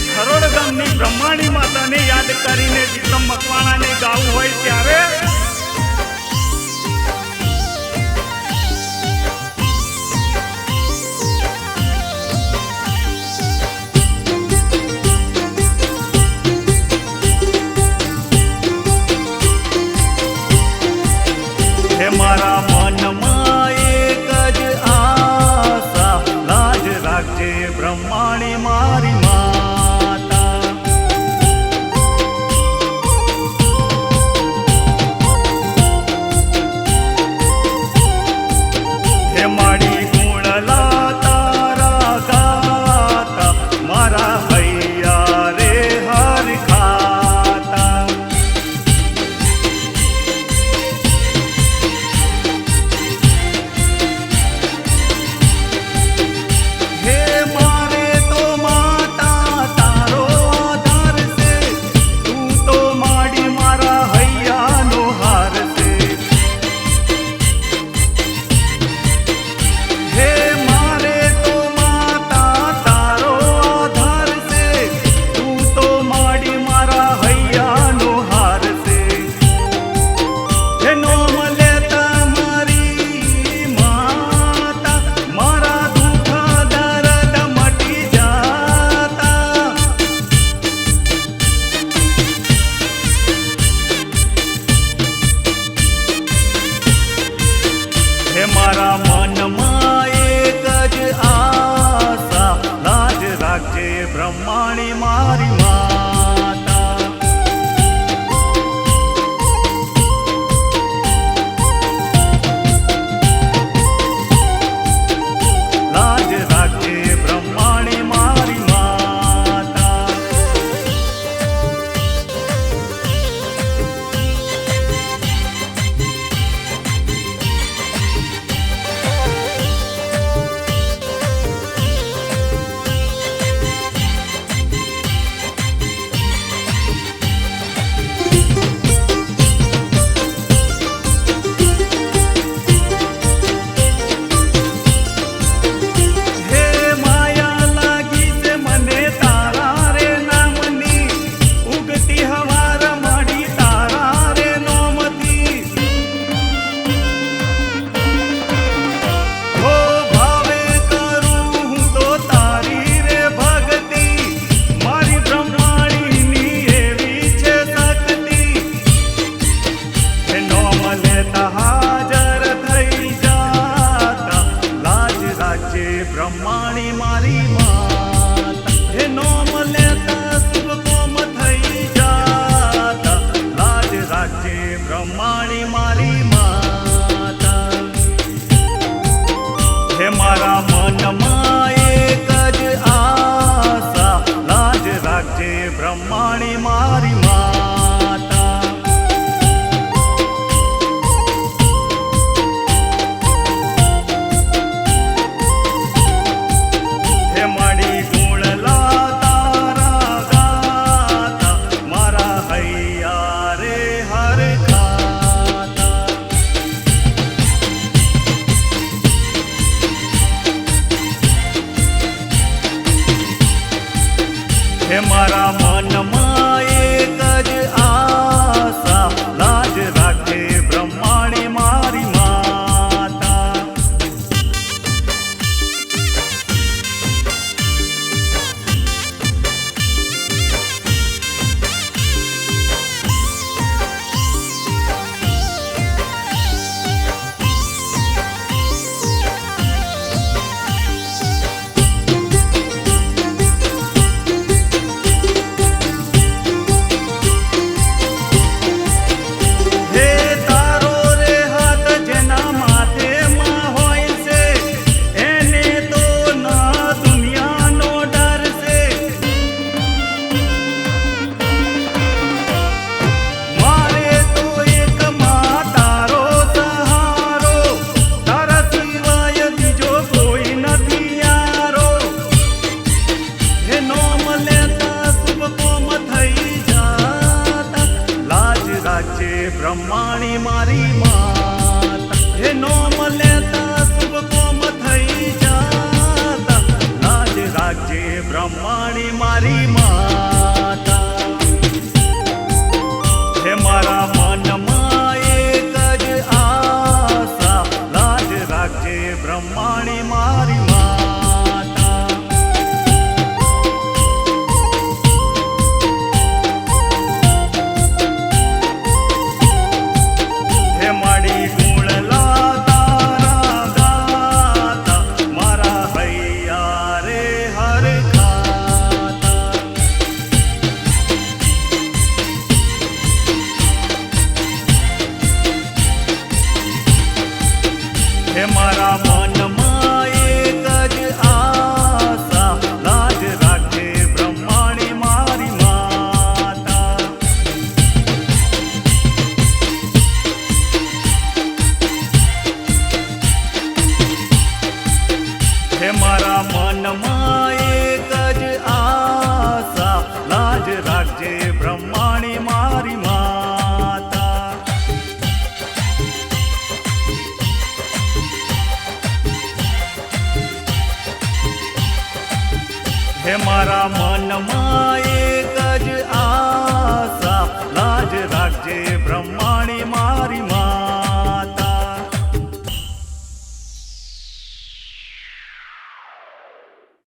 ખરોડ ગામની બ્રહ્માણી માતાને યાદ કરીને વિક્રમ મકવાણાને ગાવું હોય ત્યારે હે મારા મનમાં એક જ આશા, લાજ રાખજે બ્રહ્માણી મારી માતા. હે મારી ગુણલા તારા ગાતા, મારા હૈયા રે હર ખાતા. હે મારે તો માતા તારો આધાર છે, તું તો માડી મારા હૈયાનો હાર છે. હે મારે તો માતા તારો આધાર છે, તું તો માડી મારા હૈયાનો હાર છે. હે નોમ લેતા મારી માતા, મારા દુઃખ દર્દ મટી જાતા. હે મારા મનમાં એક જ આશા, લાજ રાખજે બ્રહ્માણી મારી માતા. લાજ રાખજે બ્રહ્માણી મારી માતા. હે માયા લાગી છે મને તારા રે નામની, ઉગતી હવાર માડી તારા રે નોમથી. હો ભાવે કરું હું તો તારી રે ભક્તિ, મારી બ્રહ્માણીની એવી છે શક્તિ. હે નોમ લેતા હાજર થઈ જાતા, લાજ રાખજે બ્રહ્માણી મારી માતા. હે નોમ લેતા શુભ કોમ થઈ જાતા, લાજ રાખજે બ્રહ્માણી મારી માતા. હે મારા મનમાં એક જ આશા, લાજ રાખજે બ્રહ્માણી મારી માતા. હે મારી ગુણલા તારા ગાતા, મારા હૈયા રે હર ખાતા. હે મારા મનમાં એક જ આશા, લાજ રાખજે બ્રહ્માણી મારી માતા. હે તારો રે હાથ જેના માથેમાં હોય છે, એને તો ના દુનિયાનો ડર છે. મારે તો એક માં તારો સહારો, તારા સિવાય બીજો કોઈ નથી યારો. હે નોમ લેતા શુભ કોમ થઈ જાતા, લાજ રાખજે બ્રહ્માણી મારી માતા. હે નોમ લેતા શુભ કોમ થઈ જાતા, લાજ રાખજે બ્રહ્માણી મારી માતા. મનમાં એક જ આશા, લાજ રાખજે બ્રહ્માણી મારી માતા. હે મારા મનમાં એક જ આશા, લાજ રાખજે બ્રહ્માણી મારી માતા. હે મારા મનમાં એક જ આશા, લાજ રાખજે બ્રહ્મા